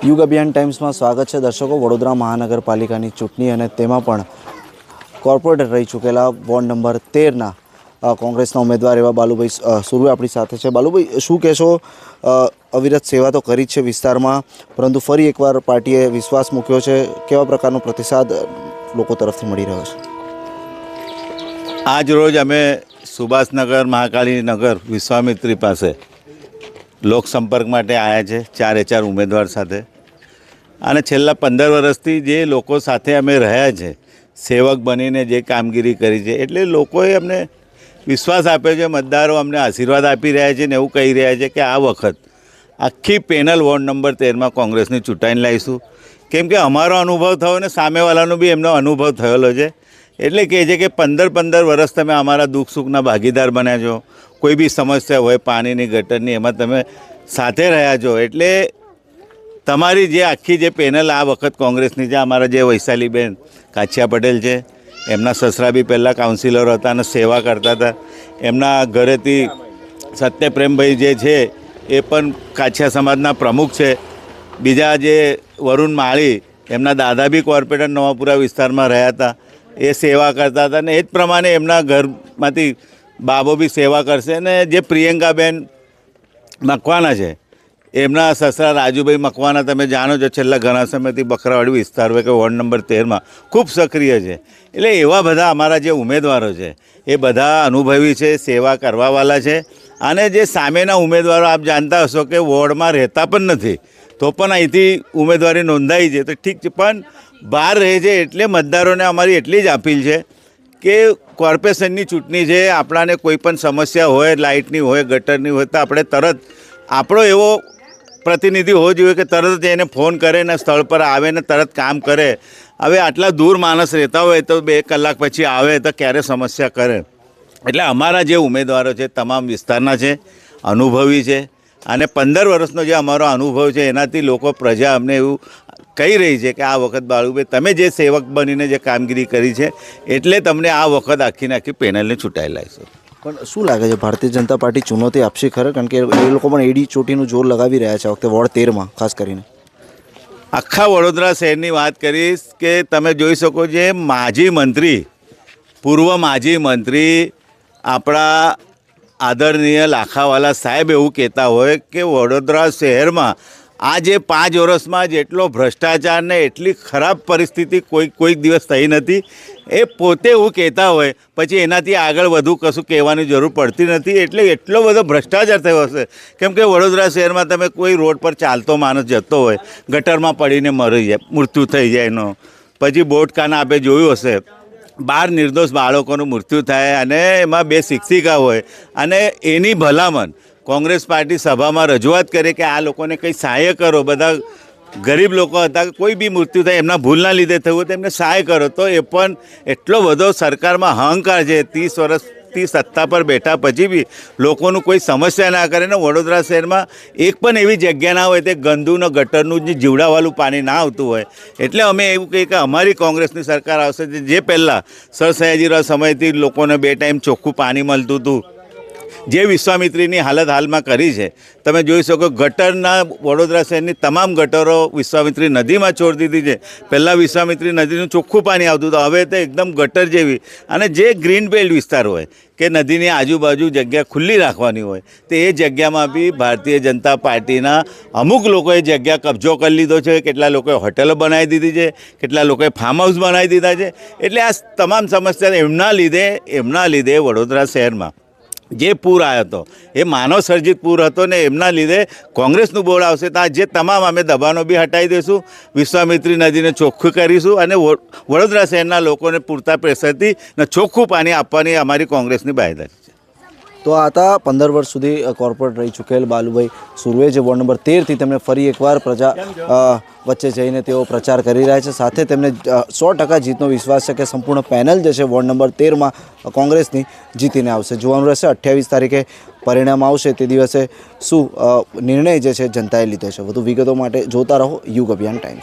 યુગ અભિયાન ટાઈમ્સમાં સ્વાગત છે દર્શકો। વડોદરા મહાનગરપાલિકાની ચૂંટણી અને તેમાં પણ કોર્પોરેટર રહી ચૂકેલા વોર્ડ નંબર 13ના કોંગ્રેસના ઉમેદવાર એવા બાલુભાઈ સુરવે આપણી સાથે છે। બાલુભાઈ, શું કહેશો? અવિરત સેવા તો કરી છે વિસ્તારમાં, પરંતુ ફરી એકવાર પાર્ટીએ વિશ્વાસ મૂક્યો છે। કેવા પ્રકારનો પ્રતિસાદ લોકો તરફથી મળી રહ્યો છે? આજ રોજ અમે સુભાષનગર મહાકાળીનગર વિશ્વામિત્રી પાસે લોકસંપર્ક માટે આવ્યા છે 4 ઉમેદવાર સાથે। અને છેલ્લા 15 વર્ષથી જે લોકો સાથે અમે રહ્યા છે, સેવક બનીને જે કામગીરી કરી છે, એટલે લોકોએ અમને વિશ્વાસ આપ્યો છે। મતદારો અમને આશીર્વાદ આપી રહ્યા છે ને એવું કહી રહ્યા છે કે આ વખત આખી પેનલ વોર્ડ નંબર 13માં કોંગ્રેસની ચૂંટાઈને લાવીશું। કેમ કે અમારો અનુભવ થયો ને સામેવાળાનો બી એમનો અનુભવ થયેલો છે। એટલે કહે છે કે 15 વર્ષ તમે અમારા દુઃખ સુખના ભાગીદાર બન્યા છો। કોઈ બી સમસ્યા હોય પાણીની, ગટરની, એમાં તમે સાથે રહ્યા છો। એટલે તમારી જે આખી જે પેનલ આ વખત કોંગ્રેસની છે, અમારા જે વૈશાલીબેન કાછિયા પટેલ છે, એમના સસરા બી પહેલાં કાઉન્સિલર હતા અને સેવા કરતા હતા। એમના ઘરેથી સત્યપ્રેમભાઈ જે છે એ પણ કાછિયા સમાજના પ્રમુખ છે। બીજા જે વરુણ માળી, એમના દાદા બી કોર્પોરેટર નવાપુરા વિસ્તારમાં રહ્યા હતા, એ સેવા કરતા હતા ને એ જ પ્રમાણે એમના ઘરમાંથી બાબો બી સેવા કરશે। અને જે પ્રિયંકાબેન મકવાના છે, એમના સસરા રાજુભાઈ મકવાના તમે જાણો છો, છેલ્લા ઘણા સમયથી બકરાવાડી વિસ્તાર હોય કે વોર્ડ નંબર 13માં ખૂબ સક્રિય છે। એટલે એવા બધા અમારા જે ઉમેદવારો છે એ બધા અનુભવી છે, સેવા કરવાવાળા છે। અને જે સામેના ઉમેદવારો આપ જાણતા હશો કે વોર્ડમાં રહેતા પણ નથી, તો પણ અહીંથી ઉમેદવારી નોંધાઈ છે, તો ઠીક છે, પણ બહાર રહે છે। એટલે મતદારોને અમારી એટલી જ અપીલ છે કે કોર્પોરેશનની ચૂંટણી છે, આપણાને કોઈ પણ સમસ્યા હોય, લાઇટની હોય, ગટરની હોય, તો આપણે તરત આપણો એવો પ્રતિનિધિ હોવો જોઈએ કે તરત જ એને ફોન કરે ને સ્થળ પર આવે ને તરત કામ કરે। હવે આટલા દૂર માણસ રહેતા હોય તો 2 કલાક પછી આવે તો ક્યારે સમસ્યા કરે। એટલે અમારા જે ઉમેદવારો છે તમામ વિસ્તારના છે, અનુભવી છે, અને 15 વર્ષનો જે અમારો અનુભવ છે એનાથી લોકો, પ્રજા અમને એવું કહી રહી છે કે આ વખત બાળુભાઈ તમે જે સેવક બનીને જે કામગીરી કરી છે એટલે તમને આ વખત આખી પેનલને ચૂંટાઈ લાવીશું। પણ શું લાગે છે, ભારતીય જનતા પાર્ટી ચુનૌતી આપશે ખરે? કારણ કે એ લોકો પણ એડી ચોટીનું જોર લગાવી રહ્યા છે આ વખતે વોર્ડ 13માં ખાસ કરીને। આખા વડોદરા શહેરની વાત કરીશ કે તમે જોઈ શકો છો, માજી મંત્રી, પૂર્વ માજી મંત્રી આપણા આદરણીય લાખાવાલા સાહેબ એવું કહેતા હોય કે વડોદરા શહેરમાં આજે 5 વર્ષમાં જેટલો ભ્રષ્ટાચાર ને એટલી ખરાબ પરિસ્થિતિ કોઈ દિવસ થઈ નથી। એ પોતે એવું કહેતા હોય, પછી એનાથી આગળ વધુ કશું કહેવાની જરૂર પડતી નથી। એટલે એટલો બધો ભ્રષ્ટાચાર થયો હશે, કેમ કે વડોદરા શહેરમાં તમે કોઈ રોડ પર ચાલતો માણસ જતો હોય, ગટરમાં પડીને મરી જાય, મૃત્યુ થઈ જાય એનો, પછી બોટકાના આપે જોયું હશે, 12 નિર્દોષ બાળકોનું મૃત્યુ થાય અને એમાં 2 શિક્ષિકા હોય, અને એની ભલામણ કોંગ્રેસ પાર્ટી સભામાં રજૂઆત કરે કે આ લોકોને કંઈ સહાય કરો। બધા ગરીબ લોકો હતા, કોઈ બી મૃત્યુ થાય એમના ભૂલના લીધે થયું તો એમને સહાય કરો। તો એ પણ એટલો બધો સરકારમાં અહંકાર છે, 30 વર્ષથી સત્તા પર બેઠા પછી બી લોકોનું કોઈ સમસ્યા ના કરે ને વડોદરા શહેરમાં એક પણ એવી જગ્યા ના હોય તે ગંદુને ગટરનું જે જીવડાવાળું પાણી ના આવતું હોય। એટલે અમે એવું કહીએ કે અમારી કોંગ્રેસની સરકાર આવશે જે પહેલાં સર સયાજીરાવ સમયથી લોકોને 2 ટાઈમ ચોખ્ખું પાણી મળતું હતું, જે વિશ્વામિત્રીની હાલત હાલમાં કરી છે તમે જોઈ શકો। ગટરના વડોદરા શહેરની તમામ ગટરો વિશ્વામિત્રી નદીમાં છોડી દીધી છે। પહેલાં વિશ્વામિત્રી નદીનું ચોખ્ખું પાણી આવતું હતું, હવે તો એકદમ ગટર જેવી। અને જે ગ્રીન બેલ્ટ વિસ્તાર હોય કે નદીની આજુબાજુ જગ્યા ખુલ્લી રાખવાની હોય, તો એ જગ્યામાં બી ભારતીય જનતા પાર્ટીના અમુક લોકોએ જગ્યા કબજો કરી લીધો છે। કેટલા લોકોએ હોટલો બનાવી દીધી છે, કેટલા લોકોએ ફાર્મ હાઉસ બનાવી દીધા છે। એટલે આ તમામ સમસ્યા એમના લીધે વડોદરા શહેરમાં જે પૂર આવ્યો હતો એ માનવ સર્જિત પૂર હતો ને એમના લીધે કોંગ્રેસનું બોર્ડ આવશે તો આ જે તમામ અમે દબાણો બી હટાવી દઈશું, વિશ્વામિત્રી નદીને ચોખ્ખું કરીશું અને વડોદરા શહેરના લોકોને પૂરતા પ્રેશરથી ચોખ્ખું પાણી આપવાની અમારી કોંગ્રેસની બાંયધરી છે। તો આ હતા 15 વર્ષ સુધી કોર્પોરેટ રહી ચૂકેલ બાલુભાઈ સુરવે, જે વોર્ડ નંબર 13થી તેમણે ફરી એકવાર પ્રજા વચ્ચે જઈને તેઓ પ્રચાર કરી રહ્યા છે। સાથે તેમને 100% જીતનો વિશ્વાસ છે કે સંપૂર્ણ પેનલ જે છે વોર્ડ નંબર 13માં કોંગ્રેસની જીતીને આવશે। જોવાનું રહેશે 28 તારીખે પરિણામ આવશે, તે દિવસે શું નિર્ણય જે છે જનતાએ લીધો છે। વધુ વિગતો માટે જોતા રહો યુગ અભિયાન ટાઈમ્સ।